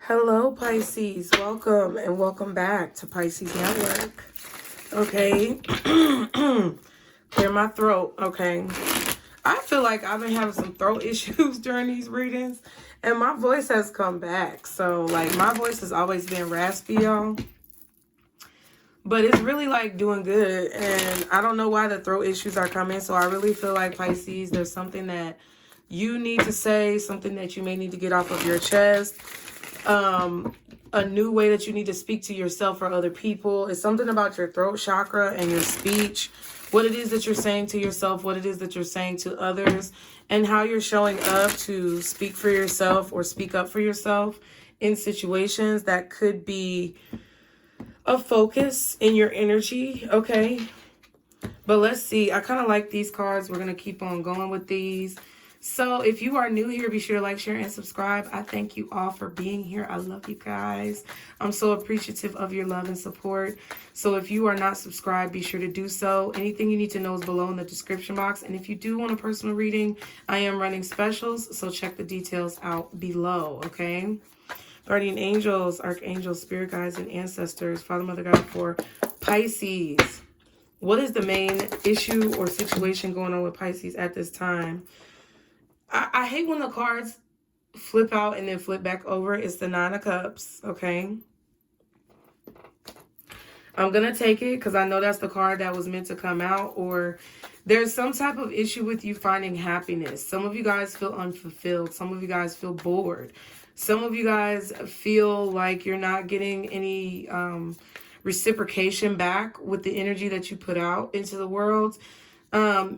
Hello, Pisces. Welcome and welcome back to Pisces Network. Okay. Clear my throat. Okay. I feel like I've been having some throat issues during these readings, and my voice has come back. So, like, my voice has always been raspy, y'all. But it's really, like, doing good. And I don't know why the throat issues are coming. So I really feel like, Pisces, there's something that you need to say, something that you may need to get off of your chest. A new way that you need to speak to yourself or other people. Is something about your throat chakra and your speech, what it is that you're saying to yourself, what it is that you're saying to others, and how you're showing up to speak for yourself or speak up for yourself in situations that could be a focus in your energy. Okay, but let's see. I kind of like these cards. We're going to keep on going with these. So if you are new here, be sure to like, share, and subscribe. I thank you all for being here. I love you guys. I'm so appreciative of your love and support. So if you are not subscribed, be sure to do so. Anything you need to know is below in the description box. And if you do want a personal reading, I am running specials. So check the details out below, okay? Guardian angels, archangels, spirit guides, and ancestors, Father, Mother, God, for Pisces. What is the main issue or situation going on with Pisces at this time? I hate when the cards flip out and then flip back over. It's the Nine of Cups, okay? I'm going to take it because I know that's the card that was meant to come out. Or there's some type of issue with you finding happiness. Some of you guys feel unfulfilled. Some of you guys feel bored. Some of you guys feel like you're not getting any reciprocation back with the energy that you put out into the world.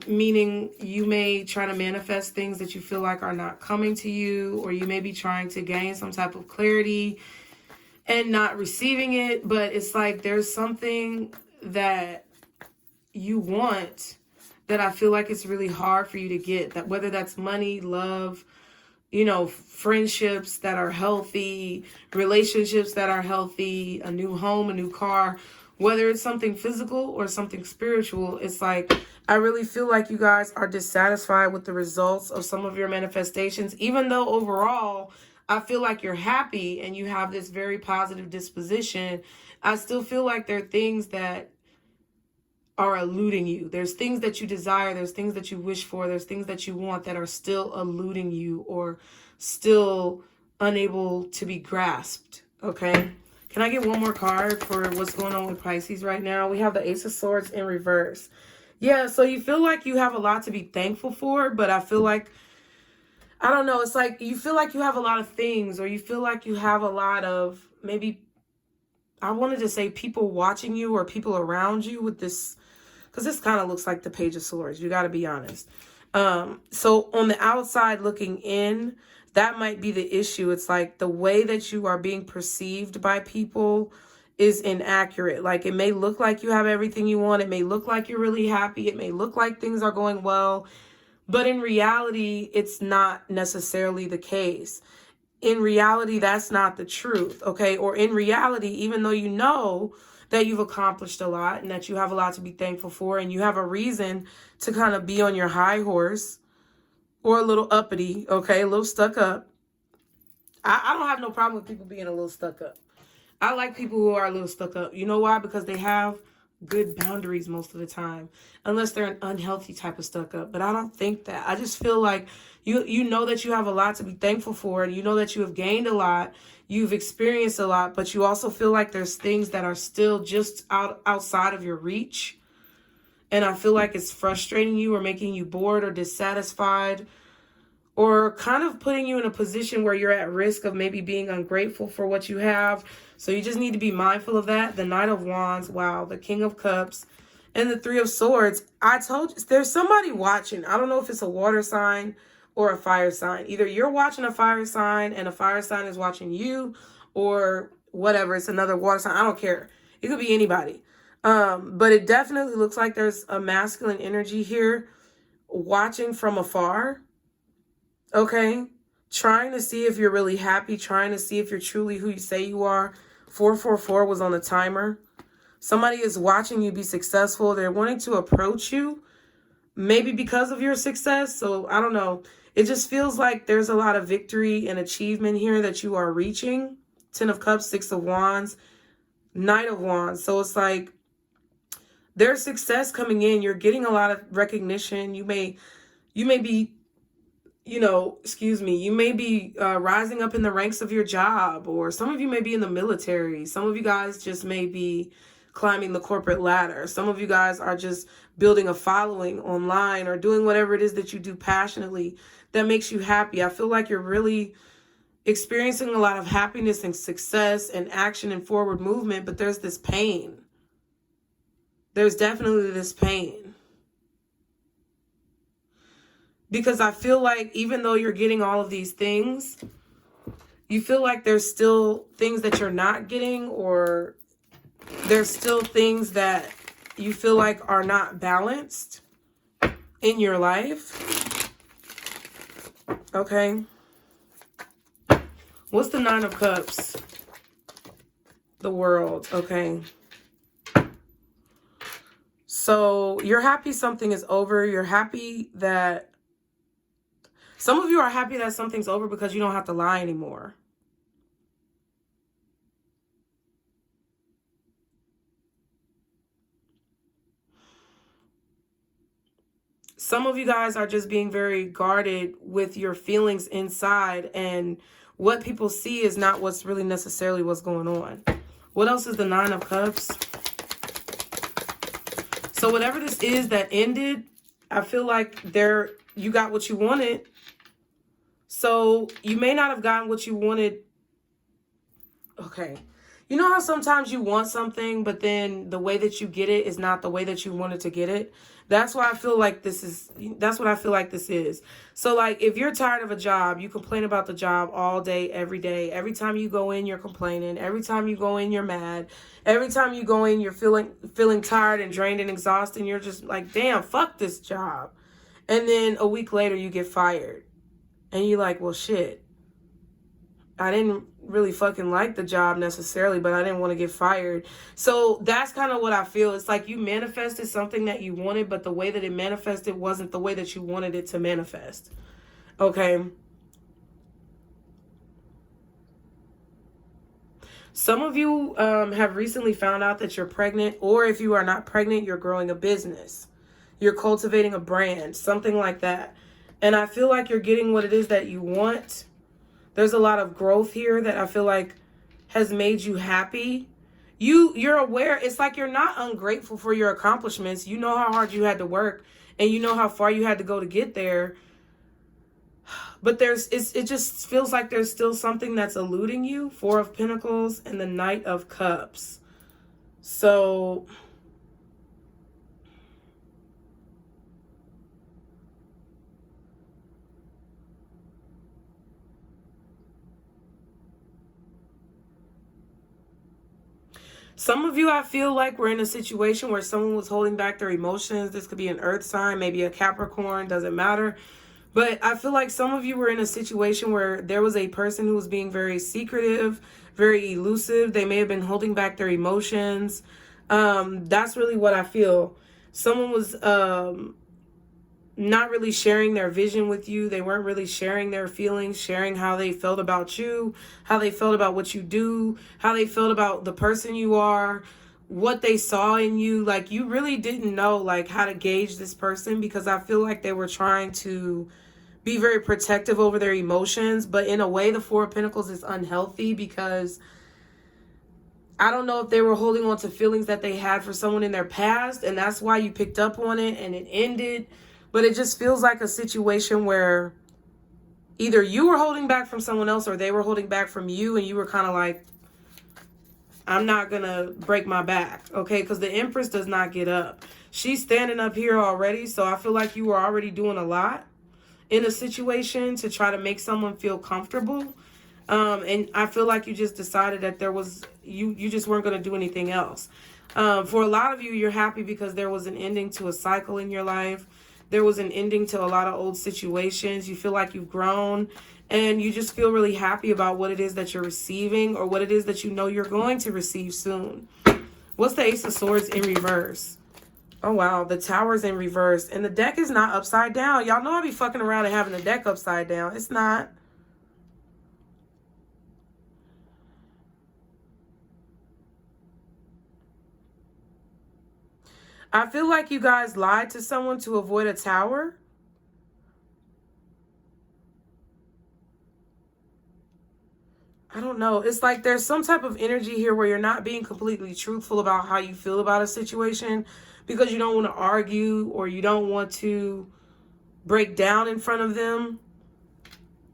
Meaning you may try to manifest things that you feel like are not coming to you, or you may be trying to gain some type of clarity and not receiving it. But it's like there's something that you want that I feel like it's really hard for you to get, that whether that's money, love, you know, friendships that are healthy, relationships that are healthy, a new home, a new car, whether it's something physical or something spiritual. It's like, I really feel like you guys are dissatisfied with the results of some of your manifestations, even though overall, I feel like you're happy and you have this very positive disposition. I still feel like there are things that are eluding you. There's things that you desire. There's things that you wish for. There's things that you want that are still eluding you or still unable to be grasped. Okay. Can I get one more card for what's going on with Pisces right now? We have the Ace of Swords in reverse. Yeah, so you feel like you have a lot to be thankful for, but I feel like, I don't know, it's like you feel like you have a lot of things, or you feel like you have a lot of, maybe, I wanted to say people watching you or people around you with this, because this kind of looks like the Page of Swords. You got to be honest. So on the outside looking in, that might be the issue. It's like the way that you are being perceived by people is inaccurate. Like, it may look like you have everything you want. It may look like you're really happy. It may look like things are going well. But in reality, it's not necessarily the case. In reality, that's not the truth, okay? Or in reality, even though you know that you've accomplished a lot and that you have a lot to be thankful for, and you have a reason to kind of be on your high horse, or a little uppity, okay, a little stuck up. I don't have no problem with people being a little stuck up. I like people who are a little stuck up. You know why? Because they have good boundaries most of the time, unless they're an unhealthy type of stuck up. But I don't think that. I just feel like you know that you have a lot to be thankful for, and you know that you have gained a lot, you've experienced a lot, but you also feel like there's things that are still just outside of your reach. And I feel like it's frustrating you or making you bored or dissatisfied, or kind of putting you in a position where you're at risk of maybe being ungrateful for what you have. So you just need to be mindful of that. The Knight of Wands, wow, the King of Cups, and the Three of Swords. I told you, there's somebody watching. I don't know if it's a water sign or a fire sign. Either you're watching a fire sign and a fire sign is watching you, or whatever, it's another water sign. I don't care. It could be anybody. But it definitely looks like there's a masculine energy here watching from afar. Okay, trying to see if you're really happy, trying to see if you're truly who you say you are. 444 was on the timer. Somebody is watching you be successful. They're wanting to approach you, maybe because of your success. So I don't know. It just feels like there's a lot of victory and achievement here that you are reaching. Ten of Cups, Six of Wands, Knight of Wands. So it's like there's success coming in. You're getting a lot of recognition. You may be, you know, excuse me, you may be rising up in the ranks of your job, or some of you may be in the military. Some of you guys just may be climbing the corporate ladder. Some of you guys are just building a following online or doing whatever it is that you do passionately that makes you happy. I feel like you're really experiencing a lot of happiness and success and action and forward movement, but there's this pain. There's definitely this pain. Because I feel like even though you're getting all of these things, you feel like there's still things that you're not getting, or there's still things that you feel like are not balanced in your life. Okay. What's the Nine of Cups? The World. Okay. So you're happy something is over. You're happy that some of you are happy that something's over because you don't have to lie anymore. Some of you guys are just being very guarded with your feelings inside, and what people see is not what's really necessarily what's going on. What else is the Nine of Cups? So whatever this is that ended, I feel like you got what you wanted. So you may not have gotten what you wanted. Okay. You know how sometimes you want something, but then the way that you get it is not the way that you wanted to get it? That's why I feel like that's what I feel like this is. So like if you're tired of a job, you complain about the job all day, every day. Every time you go in, you're complaining. Every time you go in, you're mad. Every time you go in, you're feeling tired and drained and exhausted. And you're just like, damn, fuck this job. And then a week later, you get fired. And you're like, well, shit. I didn't really fucking like the job necessarily, but I didn't want to get fired. So that's kind of what I feel. It's like you manifested something that you wanted, but the way that it manifested wasn't the way that you wanted it to manifest. Okay. Some of you have recently found out that you're pregnant, or if you are not pregnant, you're growing a business. You're cultivating a brand, something like that. And I feel like you're getting what it is that you want. There's a lot of growth here that I feel like has made you happy. You're aware. It's like you're not ungrateful for your accomplishments. You know how hard you had to work, and you know how far you had to go to get there. But it just feels like there's still something that's eluding you. Four of Pentacles and the Knight of Cups. So some of you, I feel like we're in a situation where someone was holding back their emotions. This could be an earth sign, maybe a Capricorn, doesn't matter. But I feel like some of you were in a situation where there was a person who was being very secretive, very elusive. They may have been holding back their emotions. That's really what I feel. Someone was not really sharing their vision with you. They weren't really sharing their feelings, sharing how they felt about you, how they felt about what you do, how they felt about the person you are, what they saw in you. Like you really didn't know like how to gauge this person, because I feel like they were trying to be very protective over their emotions. But in a way, the Four of Pentacles is unhealthy, because I don't know if they were holding on to feelings that they had for someone in their past, and that's why you picked up on it and it ended. But it just feels like a situation where either you were holding back from someone else or they were holding back from you, and you were kind of like, I'm not going to break my back, okay? Because the Empress does not get up. She's standing up here already, so I feel like you were already doing a lot in a situation to try to make someone feel comfortable. And I feel like you just decided that you just weren't going to do anything else. For a lot of you, you're happy because there was an ending to a cycle in your life. There was an ending to a lot of old situations. You feel like you've grown, and you just feel really happy about what it is that you're receiving, or what it is that you know you're going to receive soon. What's the Ace of Swords in reverse? Oh, wow. The Tower's in reverse, and the deck is not upside down. Y'all know I be fucking around and having the deck upside down. It's not. I feel like you guys lied to someone to avoid a tower. I don't know. It's like there's some type of energy here where you're not being completely truthful about how you feel about a situation because you don't want to argue or you don't want to break down in front of them.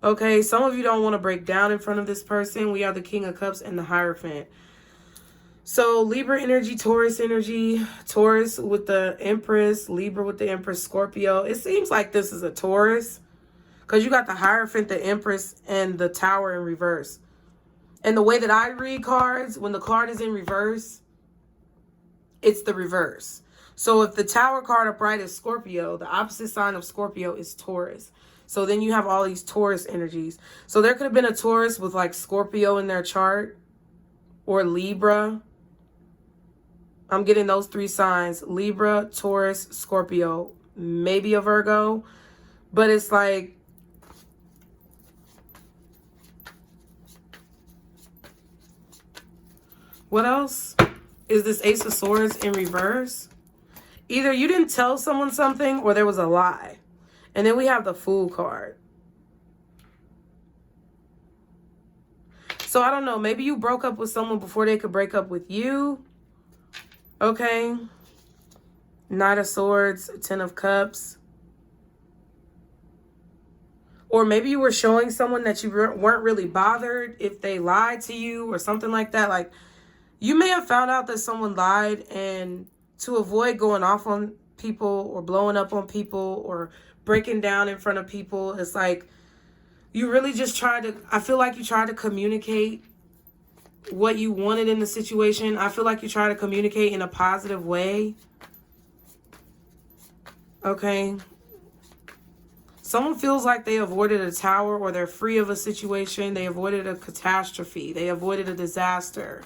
Okay, some of you don't want to break down in front of this person. We are the King of Cups and the Hierophant. So Libra energy, Taurus energy, Taurus with the Empress, Libra with the Empress, Scorpio. It seems like this is a Taurus because you got the Hierophant, the Empress, and the Tower in reverse. And the way that I read cards, when the card is in reverse, it's the reverse. So if the Tower card upright is Scorpio, the opposite sign of Scorpio is Taurus. So then you have all these Taurus energies. So there could have been a Taurus with like Scorpio in their chart or Libra. I'm getting those three signs: Libra, Taurus, Scorpio, maybe a Virgo. But it's like, what else? Is this Ace of Swords in reverse? Either you didn't tell someone something or there was a lie. And then we have the Fool card. So I don't know. Maybe you broke up with someone before they could break up with you. Okay. Knight of Swords, Ten of Cups. Or maybe you were showing someone that you weren't really bothered if they lied to you or something like that. Like, you may have found out that someone lied, and to avoid going off on people or blowing up on people or breaking down in front of people, it's like you really just tried to, I feel like you tried to communicate what you wanted in the situation. I feel like you tried to communicate in a positive way. Okay. Someone feels like they avoided a tower, or they're free of a situation. They avoided a catastrophe. They avoided a disaster.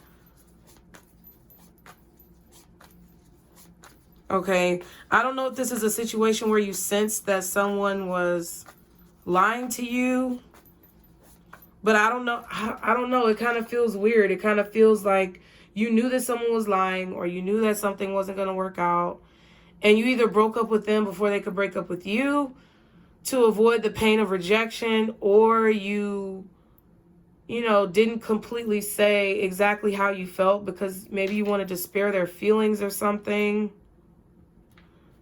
Okay, I don't know if this is a situation where you sensed that someone was lying to you, but I don't know. I don't know. It kind of feels weird. It kind of feels like you knew that someone was lying, or you knew that something wasn't going to work out, and you either broke up with them before they could break up with you to avoid the pain of rejection, or you know, didn't completely say exactly how you felt because maybe you wanted to spare their feelings or something.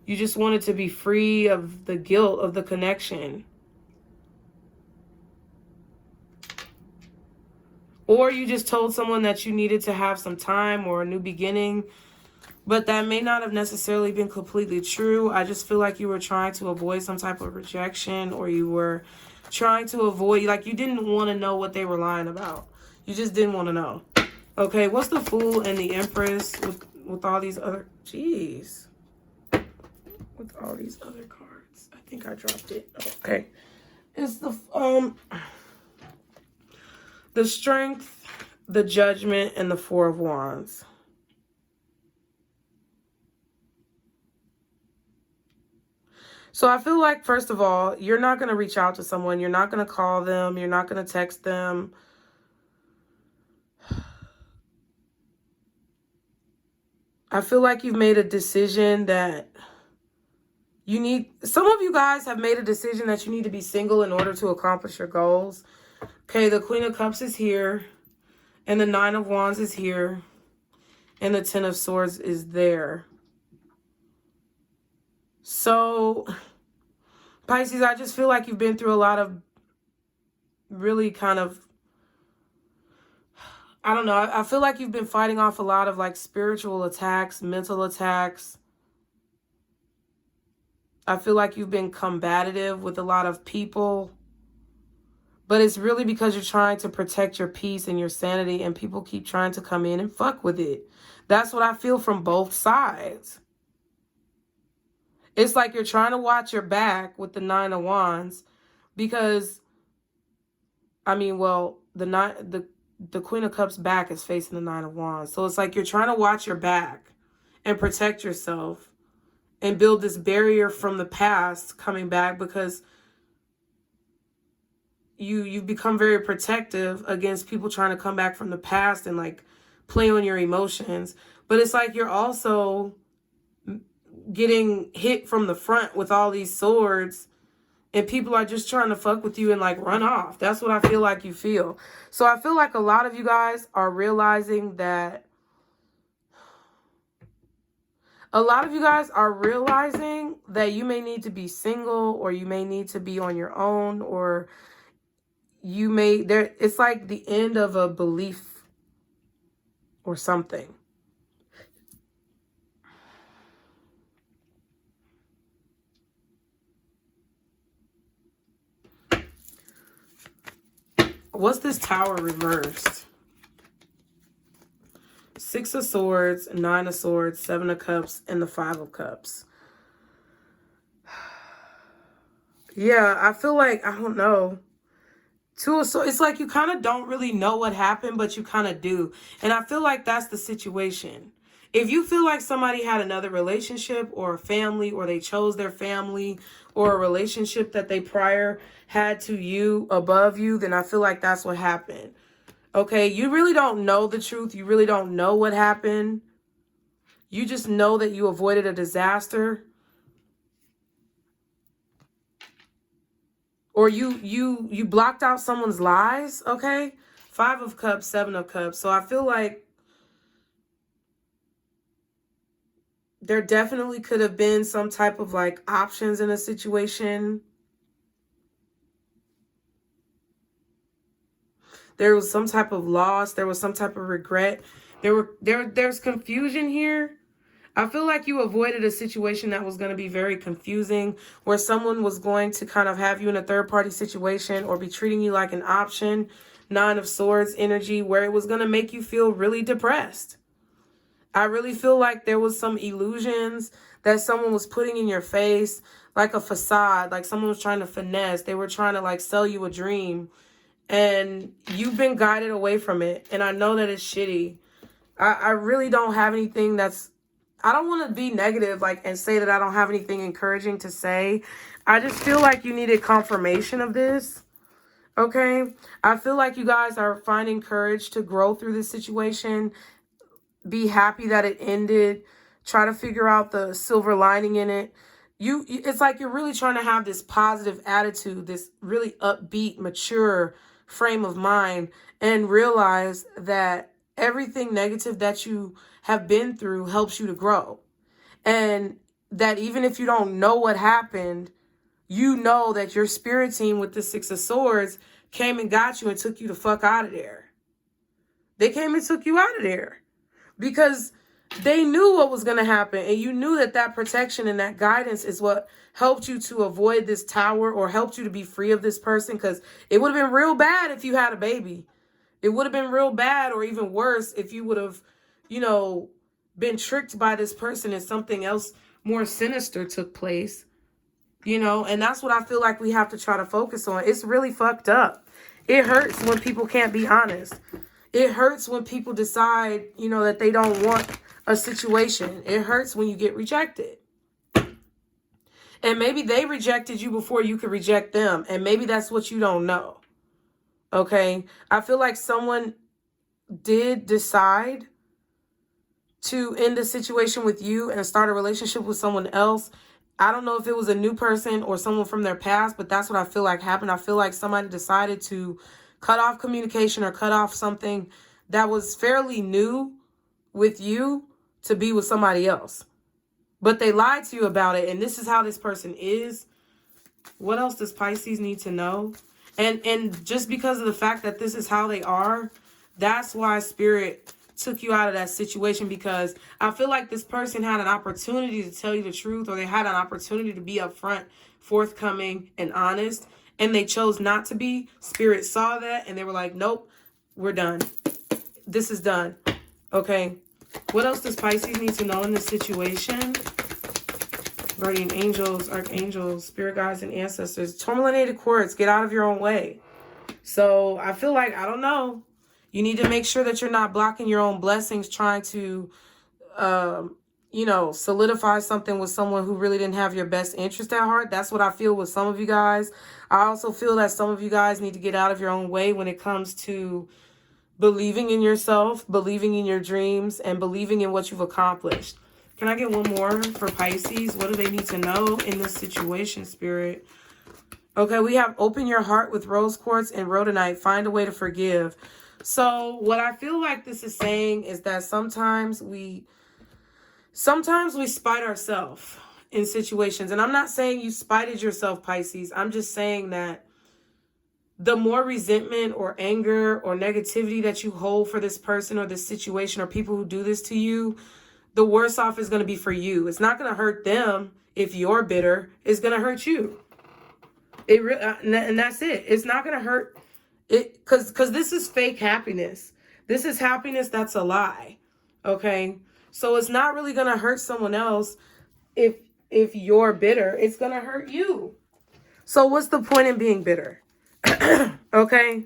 You just wanted to be free of the guilt of the connection. Or you just told someone that you needed to have some time or a new beginning, but that may not have necessarily been completely true. I just feel like you were trying to avoid some type of rejection, or you were trying to avoid, like, you didn't want to know what they were lying about. You just didn't want to know. Okay, what's the Fool and the Empress with all these other, jeez. With all these other cards. I think I dropped it. Okay. It's the Strength, the Judgment, and the Four of Wands. So I feel like, first of all, you're not going to reach out to someone. You're not going to call them. You're not going to text them. I feel like you've made a decision that you need. Some of you guys have made a decision that you need to be single in order to accomplish your goals. Okay, the Queen of Cups is here, and the Nine of Wands is here, and the Ten of Swords is there. So, Pisces, I just feel like you've been through a lot of really kind of, I don't know, I feel like you've been fighting off a lot of like spiritual attacks, mental attacks. I feel like you've been combative with a lot of people, but it's really because you're trying to protect your peace and your sanity, and people keep trying to come in and fuck with it. That's what I feel from both sides. It's like you're trying to watch your back with the Nine of Wands because, I mean, well, the Queen of Cups back is facing the Nine of Wands. So it's like you're trying to watch your back and protect yourself and build this barrier from the past coming back because you've become very protective against people trying to come back from the past and like play on your emotions. But it's like you're also getting hit from the front with all these swords, and people are just trying to fuck with you and like run off. That's what I feel like you feel. So I feel like a lot of you guys are realizing that you may need to be single, or you may need to be on your own, or it's like the end of a belief or something. What's this Tower reversed? 6 of Swords, 9 of Swords, 7 of Cups, and the 5 of Cups. Yeah, I feel like, I don't know. 2 of Swords, it's like you kind of don't really know what happened, but you kind of do. And I feel like that's the situation. If you feel like somebody had another relationship or a family, or they chose their family or a relationship that they prior had to you above you, then I feel like that's what happened. Okay, you really don't know the truth. You really don't know what happened. You just know that you avoided a disaster. Or you blocked out someone's lies, okay? 5 of Cups, 7 of Cups. So I feel like there definitely could have been some type of like options in a situation. There was some type of loss. There was some type of regret. There's confusion here. I feel like you avoided a situation that was going to be very confusing, where someone was going to kind of have you in a third-party situation or be treating you like an option. 9 of Swords energy, where it was going to make you feel really depressed. I really feel like there was some illusions that someone was putting in your face, like a facade, like someone was trying to finesse. They were trying to like sell you a dream, and you've been guided away from it. And I know that it's shitty. I really don't have anything that's, I don't want to be negative like and say that I don't have anything encouraging to say. I just feel like you needed confirmation of this. Okay? I feel like you guys are finding courage to grow through this situation. Be happy that it ended. Try to figure out the silver lining in it. It's like you're really trying to have this positive attitude, this really upbeat, mature frame of mind, and realize that everything negative that you have been through helps you to grow. And that even if you don't know what happened, you know that your spirit team with the 6 of Swords came and got you and took you the fuck out of there. They came and took you out of there because they knew what was going to happen. And you knew that that protection and that guidance is what helped you to avoid this tower, or helped you to be free of this person. Because it would have been real bad if you had a baby. It would have been real bad, or even worse, if you would have, you know, been tricked by this person and something else more sinister took place. You know, and that's what I feel like we have to try to focus on. It's really fucked up. It hurts when people can't be honest. It hurts when people decide, you know, that they don't want a situation. It hurts when you get rejected. And maybe they rejected you before you could reject them. And maybe that's what you don't know. Okay? I feel like someone did decide to end a situation with you and start a relationship with someone else. I don't know if it was a new person or someone from their past, but that's what I feel like happened. I feel like somebody decided to cut off communication or cut off something that was fairly new with you to be with somebody else. But they lied to you about it, and this is how this person is. What else does Pisces need to know? And just because of the fact that this is how they are, that's why Spirit took you out of that situation, because I feel like this person had an opportunity to tell you the truth, or they had an opportunity to be upfront, forthcoming, and honest, and they chose not to be. Spirit saw that, and they were like, nope, we're done. This is done. Okay. What else does Pisces need to know in this situation? Guardian angels, archangels, spirit guides, and ancestors. Tourmalinated quartz, get out of your own way. So I feel like, I don't know. You need to make sure that you're not blocking your own blessings, trying to, you know, solidify something with someone who really didn't have your best interest at heart. That's what I feel with some of you guys. I also feel that some of you guys need to get out of your own way when it comes to believing in yourself, believing in your dreams, and believing in what you've accomplished. Can I get one more for Pisces? What do they need to know in this situation, Spirit? Okay, we have open your heart with rose quartz and rhodonite. Find a way to forgive. So what I feel like this is saying is that sometimes we spite ourselves in situations. And I'm not saying you spited yourself, Pisces. I'm just saying that the more resentment or anger or negativity that you hold for this person or this situation or people who do this to you, the worse off is going to be for you. It's not going to hurt them if you're bitter. It's going to hurt you. And that's it. It's not going to hurt it because this is fake happiness. This is happiness that's a lie. Okay? So it's not really going to hurt someone else if you're bitter. It's going to hurt you. So what's the point in being bitter? Okay?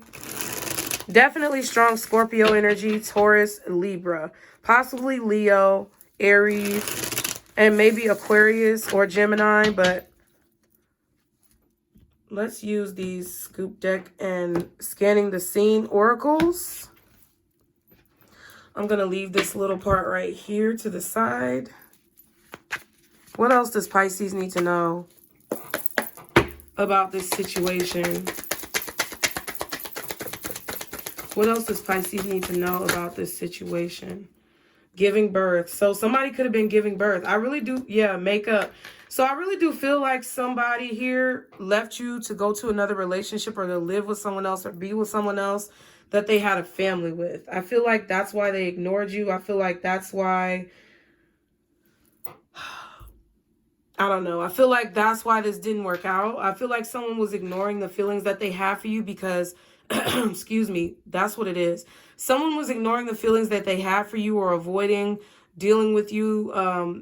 Definitely strong Scorpio energy, Taurus, Libra, possibly Leo, Aries, and maybe Aquarius or Gemini, but let's use these scoop deck and scanning the scene oracles. I'm going to leave this little part right here to the side. What else does Pisces need to know about this situation? What else does Pisces need to know about this situation? Giving birth. So somebody could have been giving birth. I really do. Yeah, makeup. So I really do feel like somebody here left you to go to another relationship or to live with someone else or be with someone else that they had a family with. I feel like that's why they ignored you. I feel like that's why, I don't know. I feel like that's why this didn't work out. I feel like someone was ignoring the feelings that they have for you because, excuse me, that's what it is. Someone was ignoring the feelings that they have for you or avoiding dealing with you,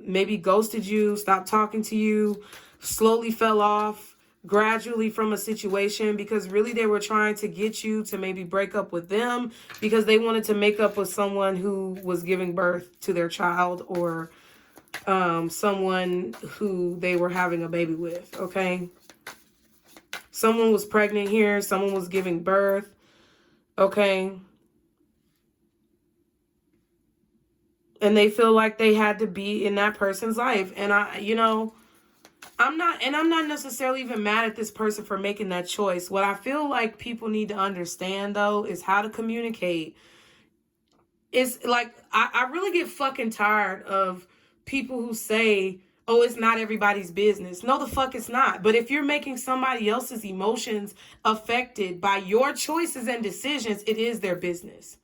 maybe ghosted you, stopped talking to you, slowly fell off gradually from a situation because really they were trying to get you to maybe break up with them because they wanted to make up with someone who was giving birth to their child or someone who they were having a baby with, okay? Someone was pregnant here. Someone was giving birth, okay? And they feel like they had to be in that person's life. And I'm not necessarily even mad at this person for making that choice. What I feel like people need to understand, though, is how to communicate. It's like, I really get fucking tired of people who say, oh, it's not everybody's business. No, the fuck it's not. But if you're making somebody else's emotions affected by your choices and decisions, it is their business.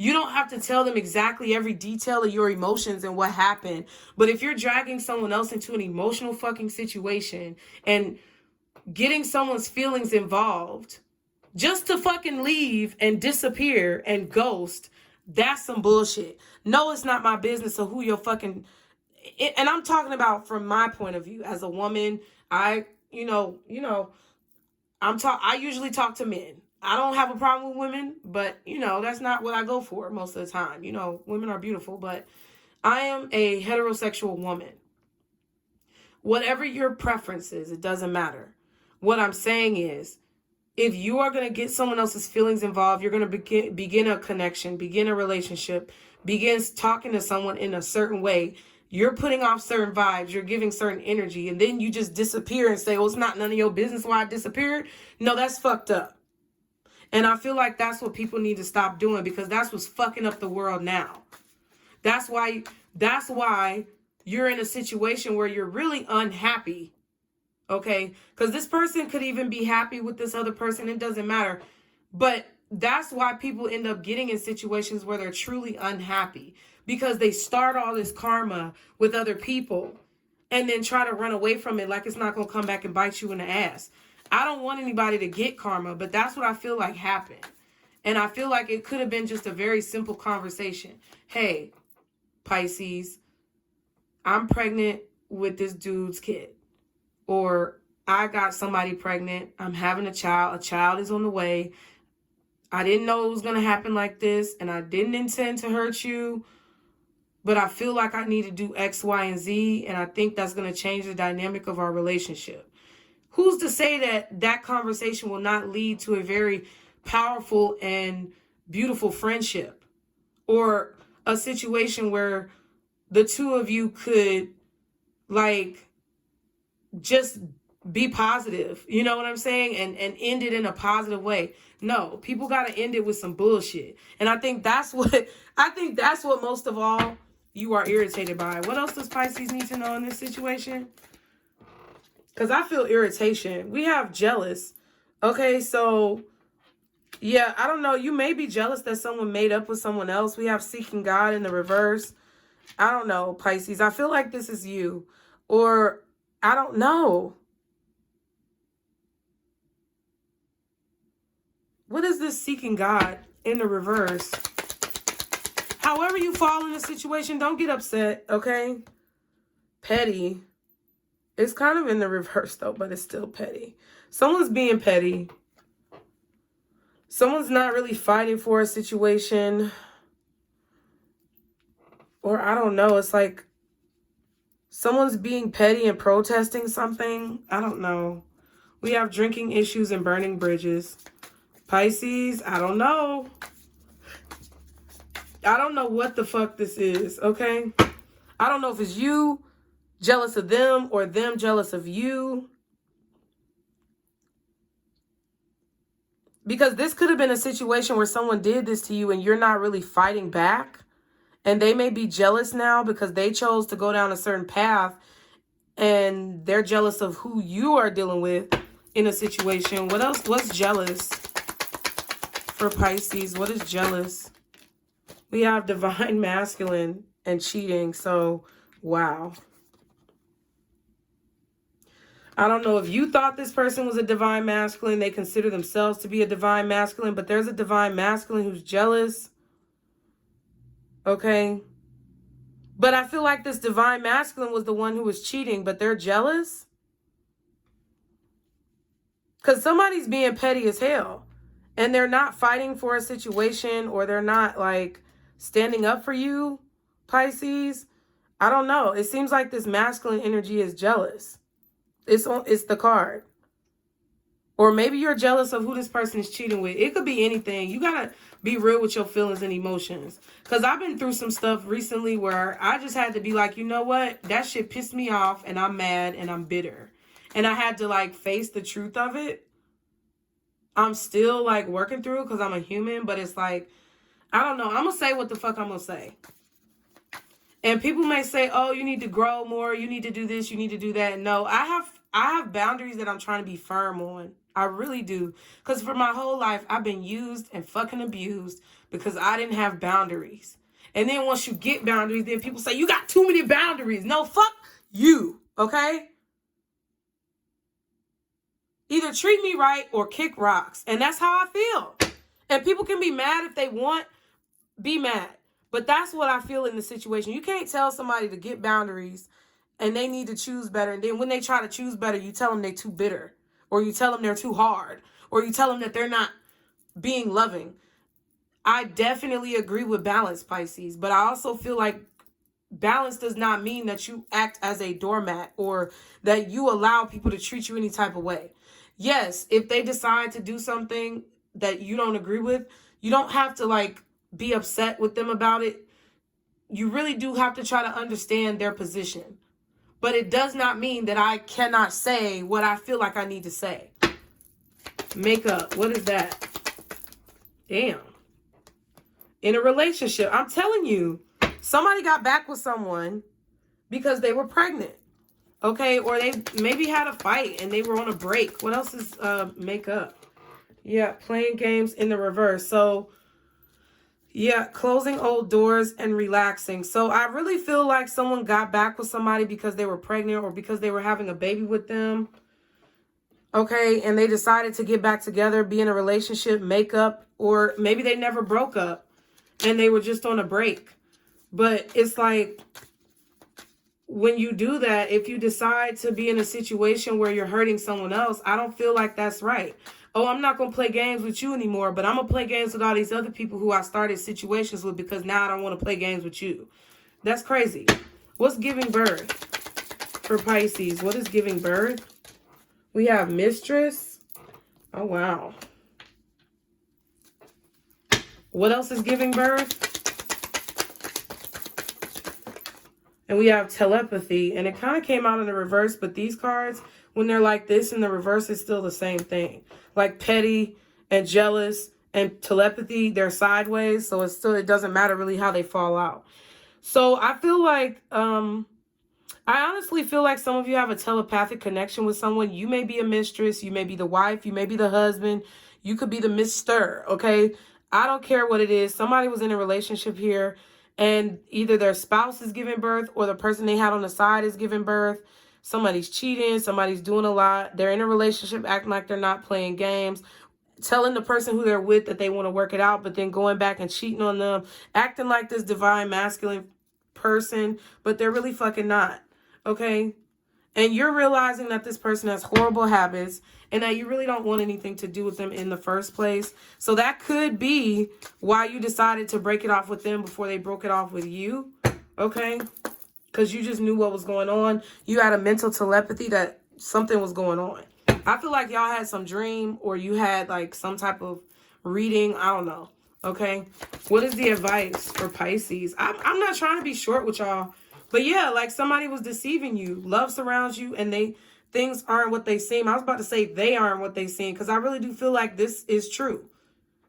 You don't have to tell them exactly every detail of your emotions and what happened. But if you're dragging someone else into an emotional fucking situation and getting someone's feelings involved just to fucking leave and disappear and ghost, that's some bullshit. No, it's not my business. So who you're fucking... And I'm talking about from my point of view as a woman. I usually talk to men. I don't have a problem with women, but, that's not what I go for most of the time. Women are beautiful, but I am a heterosexual woman. Whatever your preference is, it doesn't matter. What I'm saying is, if you are going to get someone else's feelings involved, you're going to begin a connection, begin a relationship, begin talking to someone in a certain way. You're putting off certain vibes. You're giving certain energy. And then you just disappear and say, oh, it's not none of your business why I disappeared. No, that's fucked up. And I feel like that's what people need to stop doing because that's what's fucking up the world now. That's why you're in a situation where you're really unhappy. Okay? Because this person could even be happy with this other person. It doesn't matter. But that's why people end up getting in situations where they're truly unhappy. Because they start all this karma with other people and then try to run away from it like it's not going to come back and bite you in the ass. I don't want anybody to get karma, but that's what I feel like happened. And I feel like it could have been just a very simple conversation. Hey, Pisces, I'm pregnant with this dude's kid. Or I got somebody pregnant. I'm having a child. A child is on the way. I didn't know it was going to happen like this. And I didn't intend to hurt you. But I feel like I need to do X, Y, and Z. And I think that's going to change the dynamic of our relationship. Who's to say that conversation will not lead to a very powerful and beautiful friendship or a situation where the two of you could, like, just be positive. You know what I'm saying? And end it in a positive way. No, people got to end it with some bullshit. And I think that's what most of all you are irritated by. What else does Pisces need to know in this situation? Because I feel irritation. We have jealous. Okay, so yeah, I don't know. You may be jealous that someone made up with someone else. We have seeking God in the reverse. I don't know, Pisces. I feel like this is you. Or I don't know. What is this seeking God in the reverse? However you fall in the situation, don't get upset, okay? Petty. It's kind of in the reverse, though, but it's still petty. Someone's being petty. Someone's not really fighting for a situation. Or I don't know. It's like someone's being petty and protesting something. I don't know. We have drinking issues and burning bridges. Pisces, I don't know. I don't know what the fuck this is, okay? I don't know if it's you jealous of them or them jealous of you. Because this could have been a situation where someone did this to you and you're not really fighting back. And they may be jealous now because they chose to go down a certain path and they're jealous of who you are dealing with in a situation. What else? What's jealous for Pisces? What is jealous? We have divine masculine and cheating. So, wow. I don't know if you thought this person was a divine masculine. They consider themselves to be a divine masculine, but there's a divine masculine who's jealous. Okay. But I feel like this divine masculine was the one who was cheating, but they're jealous. Because somebody's being petty as hell. And they're not fighting for a situation, or they're not, like, standing up for you, Pisces. I don't know. It seems like this masculine energy is jealous. It's the card. Or maybe you're jealous of who this person is cheating with. It could be anything. You got to be real with your feelings and emotions. Because I've been through some stuff recently where I just had to be like, you know what? That shit pissed me off and I'm mad and I'm bitter. And I had to, like, face the truth of it. I'm still, like, working through it because I'm a human. But it's like, I don't know. I'm going to say what the fuck I'm going to say. And people may say, oh, you need to grow more. You need to do this. You need to do that. No, I have boundaries that I'm trying to be firm on. I really do. Because for my whole life, I've been used and fucking abused because I didn't have boundaries. And then once you get boundaries, then people say, you got too many boundaries. No, fuck you. Okay? Either treat me right or kick rocks. And that's how I feel. And people can be mad if they want. Be mad. But that's what I feel in the situation. You can't tell somebody to get boundaries and they need to choose better. And then when they try to choose better, you tell them they're too bitter. Or you tell them they're too hard. Or you tell them that they're not being loving. I definitely agree with balance, Pisces. But I also feel like balance does not mean that you act as a doormat or that you allow people to treat you any type of way. Yes, if they decide to do something that you don't agree with, you don't have to, like, be upset with them about it. You really do have to try to understand their position. But it does not mean that I cannot say what I feel like I need to say. Makeup. What is that? Damn. In a relationship. I'm telling you. Somebody got back with someone because they were pregnant. Okay? Or they maybe had a fight and they were on a break. What else is makeup? Yeah. Playing games in the reverse. So, yeah, closing old doors and relaxing. So I really feel like someone got back with somebody because they were pregnant or because they were having a baby with them. Okay, and they decided to get back together, be in a relationship, make up, or maybe they never broke up and they were just on a break. But it's like, when you do that, if you decide to be in a situation where you're hurting someone else, I don't feel like that's right. Oh, I'm not going to play games with you anymore, but I'm going to play games with all these other people who I started situations with because now I don't want to play games with you. That's crazy. What's giving birth for Pisces? What is giving birth? We have mistress. Oh, wow. What else is giving birth? And we have telepathy. And it kind of came out in the reverse. But these cards, when they're like this in the reverse, it's still the same thing. Like petty and jealous and telepathy, they're sideways. So it doesn't matter really how they fall out. So I feel like, I honestly feel like some of you have a telepathic connection with someone. You may be a mistress. You may be the wife. You may be the husband. You could be the Mr. Okay? I don't care what it is. Somebody was in a relationship here and either their spouse is giving birth or the person they had on the side is giving birth. Somebody's cheating. Somebody's doing a lot. They're in a relationship acting like they're not playing games. Telling the person who they're with that they want to work it out, but then going back and cheating on them. Acting like this divine masculine person, but they're really fucking not. Okay? And you're realizing that this person has horrible habits and that you really don't want anything to do with them in the first place. So that could be why you decided to break it off with them before they broke it off with you. Okay? Because you just knew what was going on. You had a mental telepathy that something was going on. I feel like y'all had some dream or you had like some type of reading. I don't know. Okay? What is the advice for Pisces? I'm not trying to be short with y'all. But yeah, like somebody was deceiving you. Love surrounds you and things aren't what they seem. I was about to say they aren't what they seem because I really do feel like this is true.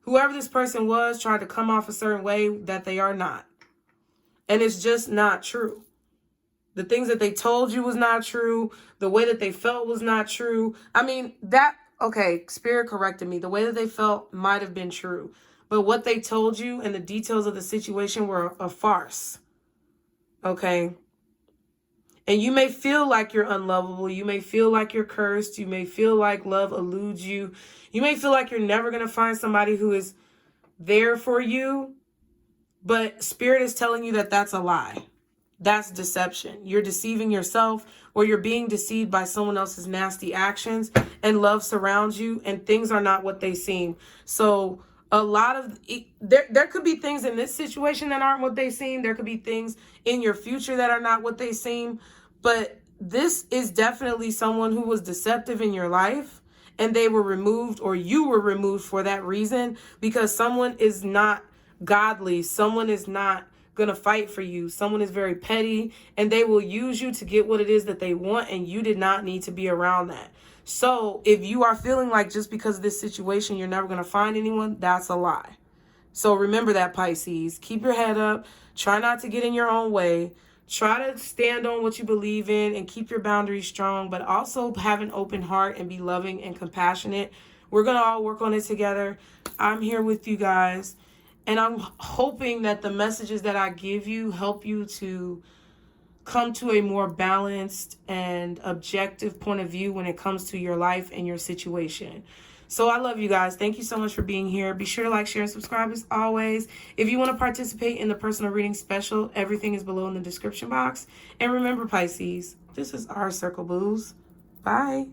Whoever this person was tried to come off a certain way that they are not. And it's just not true. The things that they told you was not true. The way that they felt was not true. I mean, okay, Spirit corrected me. The way that they felt might have been true. But what they told you and the details of the situation were a farce. Okay? And you may feel like you're unlovable. You may feel like you're cursed. You may feel like love eludes you. You may feel like you're never going to find somebody who is there for you. But Spirit is telling you that that's a lie. That's deception. You're deceiving yourself or you're being deceived by someone else's nasty actions, and love surrounds you and things are not what they seem. So a lot of there could be things in this situation that aren't what they seem. There could be things in your future that are not what they seem. But this is definitely someone who was deceptive in your life and they were removed or you were removed for that reason because someone is not godly. Someone is not going to fight for you. Someone is very petty and they will use you to get what it is that they want, and you did not need to be around that. So if you are feeling like just because of this situation you're never going to find anyone, that's a lie. So remember that, Pisces. Keep your head up. Try not to get in your own way. Try to stand on what you believe in and keep your boundaries strong, but also have an open heart and be loving and compassionate. We're going to all work on it together. I'm here with you guys. And I'm hoping that the messages that I give you help you to come to a more balanced and objective point of view when it comes to your life and your situation. So I love you guys. Thank you so much for being here. Be sure to like, share, and subscribe as always. If you want to participate in the personal reading special, everything is below in the description box. And remember, Pisces, this is our circle, booze. Bye.